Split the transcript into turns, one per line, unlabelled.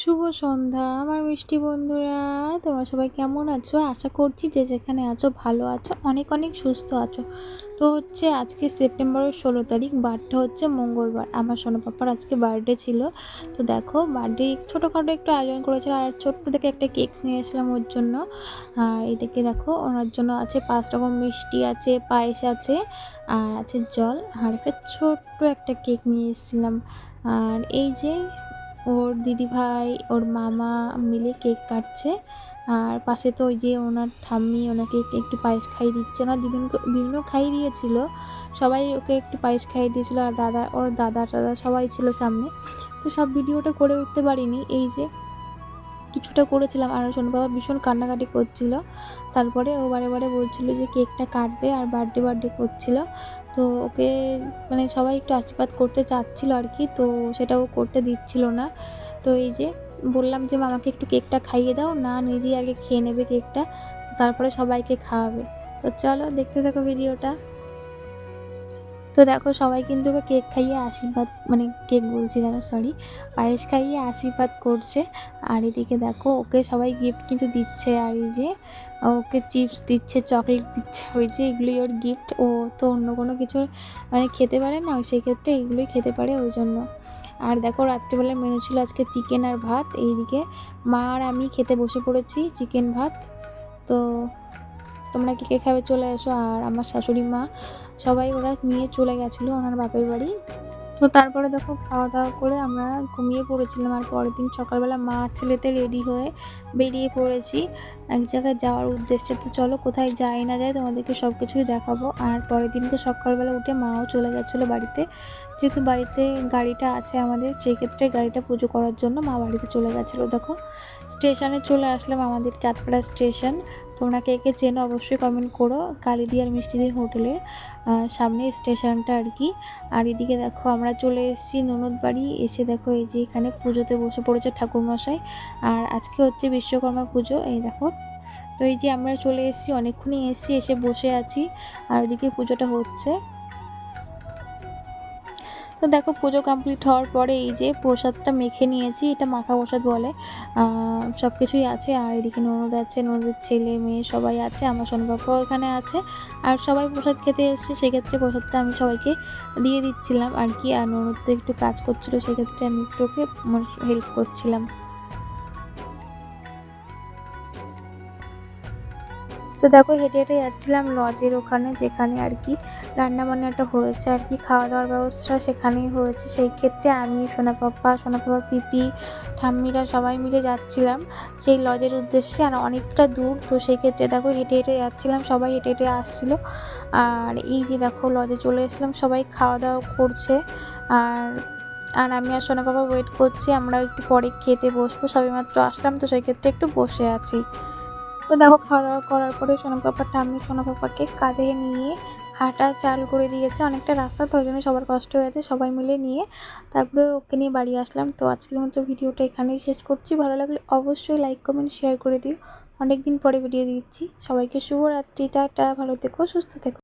শুভ সন্ধ্যা আমার মিষ্টি বন্ধুরা। তোমরা সবাই কেমন আছো? আশা করছি যে যেখানে আছো ভালো আছো, অনেক অনেক সুস্থ আছো। তো হচ্ছে আজকে সেপ্টেম্বরের 16 তারিখ, বারটা হচ্ছে মঙ্গলবার। আমার সোনা পাপার আজকে বার্থডে ছিল। তো দেখো বার্থডে ছোটোখাটো একটু আয়োজন করেছিল, আর ছোট্ট থেকে একটা কেক নিয়ে এসলাম ওর জন্য। আর এদিকে দেখো ওনার জন্য আছে 5 রকম মিষ্টি, আছে পায়েস আছে, আর আছে জল, আর একটা ছোট্ট একটা কেক নিয়ে এসেছিলাম। আর এই যে ওর দিদিভাই ওর মামা মিলে কেক কাটছে। আর পাশে তো ওই যে ওনার ঠাম্মি ওনাকে একটু পায়েস খাইয়ে দিচ্ছে, ওনার দিদিনও খাইয়ে দিয়েছিল, সবাই ওকে একটু পায়েস খাইয়ে দিয়েছিল। আর ওর দাদা টাদা সবাই ছিল সামনে। তো সব ভিডিওটা করে উঠতে পারিনি, এই যে কিছুটা করেছিলাম। আর সোনু বাবা ভীষণ কান্নাকাটি করছিল। তারপরে ও বারে বারে বলছিল যে কেকটা কাটবে, আর বার্থডে করছিল। তো ওকে মানে সবাই একটু আশীর্বাদ করতে চাচ্ছিল আর কি, তো সেটা ও করতে দিচ্ছিল না। তো এই যে বললাম যে মামাকে একটু কেকটা খাইয়ে দাও, না নিজেই আগে খেয়ে নেবে কেকটা, তারপরে সবাইকে খাওয়াবে। তো চলো দেখতে থাকো ভিডিওটা। তো দেখো সবাই কিন্তু ওকে কেক খাইয়ে আশীর্বাদ, মানে কেক বলছি কেন, সরি, পায়েস খাইয়ে আশীর্বাদ করছে। আর এদিকে দেখো ওকে সবাই গিফট কিন্তু দিচ্ছে, আর এই যে ওকে চিপস দিচ্ছে, চকলেট দিচ্ছে, ওই যে এগুলোই ওর গিফট। ও তো অন্য কোনো কিছু মানে খেতে পারে না, সেই ক্ষেত্রে এগুলোই খেতে পারে, ওই জন্য। আর দেখো রাত্রিবেলার মেনু ছিল আজকে চিকেন আর ভাত। এইদিকে মা আর আমি খেতে বসে পড়েছি চিকেন ভাত। তো তোমরা কে কে খাবে চলে এসো। আর আমার শাশুড়ি মা সবাই ওরা নিয়ে চলে গেছিলো ওনার বাপের বাড়ি। তো তারপরে দেখো খাওয়া দাওয়া করে আমরা ঘুমিয়ে পড়েছিলাম। আর পরের দিন সকালবেলা মা ছেলেতে রেডি হয়ে বেরিয়ে পড়েছি এক জায়গায় যাওয়ার উদ্দেশ্যে। তো চলো কোথায় যাই না যাই তোমাদেরকে সব কিছুই দেখাবো। আর পরের দিনকে সকালবেলা উঠে মাও চলে গেছিলো বাড়িতে, যেহেতু বাড়িতে গাড়িটা আছে আমাদের, সেই ক্ষেত্রে গাড়িটা পুজো করার জন্য মা বাড়িতে চলে গেছিলো। দেখো স্টেশনে চলে আসলাম, আমাদের চাঁদপাড়া স্টেশন। তোমরা কে কে চেনো অবশ্যই কমেন্ট করো, কালিদি আর মিষ্টিদির হোটেলের সামনে স্টেশনটা আর কি। আর এদিকে দেখো আমরা চলে এসেছি ননদ বাড়ি। এসে দেখো এই যে এখানে পুজোতে বসে পড়েছে ঠাকুরমশাই। আর আজকে হচ্ছে বিশ্বকর্মা পুজো, এই দেখো। তো এই যে আমরা চলে এসেছি, অনেকক্ষণই এসেছি, এসে বসে আছি। আর ওদিকে পুজোটা হচ্ছে। তো দেখো পুজো কমপ্লিট হওয়ার পরে এই যে প্রসাদটা মেখে নিয়েছি, এটা মাখা প্রসাদ বলে। সব কিছুই আছে। আর এদিকে ননদ আছে, ননদের ছেলে মেয়ে সবাই আছে, আমার সোনবাবাও এখানে আছে। আর সবাই প্রসাদ খেতে এসেছে, সেক্ষেত্রে প্রসাদটা আমি সবাইকে দিয়ে দিচ্ছিলাম আর কি। আর ননদ তো একটু কাজ করছিলো, সেক্ষেত্রে আমি একটু ওকে হেল্প করছিলাম। তো দেখো হেঁটে হেঁটে যাচ্ছিলাম লজের ওখানে, যেখানে আর কি রান্না বান্নাটা হয়েছে আর কি, খাওয়া দাওয়ার ব্যবস্থা সেখানেই হয়েছে। সেই ক্ষেত্রে আমি সোনা পাপা পিপি ঠাম্মিরা সবাই মিলে যাচ্ছিলাম সেই লজের উদ্দেশ্যে। আর অনেকটা দূর, তো সেই ক্ষেত্রে দেখো হেঁটে হেঁটে যাচ্ছিলাম, সবাই হেঁটে হেঁটে আসছিলো। আর এই যে দেখো লজে চলে এসলাম, সবাই খাওয়া দাওয়া করছে। আর আর আমি আর সোনা পাপা ওয়েট করছি, আমরা একটু পরে খেতে বসবো, সবেমাত্র আসলাম, তো সেই ক্ষেত্রে একটু বসে আছি। তো দেখো খাওয়া দাওয়া করার পরে সোনা পাপার ঠাম্মি সোনা পাপাকে কাঁধে নিয়ে হাঁটা চাল করে দিয়েছে, অনেকটা রাস্তা, তো ওই জন্য সবার কষ্ট হয়েছে, সবাই মিলে নিয়ে তারপরে ওকে নিয়ে বাড়ি আসলাম। তো আজকের মতো ভিডিওটা এখানেই শেষ করছি, ভালো লাগলে অবশ্যই লাইক কমেন্ট শেয়ার করে দিও। অনেকদিন পরে ভিডিও দিচ্ছি। সবাইকে শুভরাত্রি, টাটা, ভালো থেকো, সুস্থ থেকো।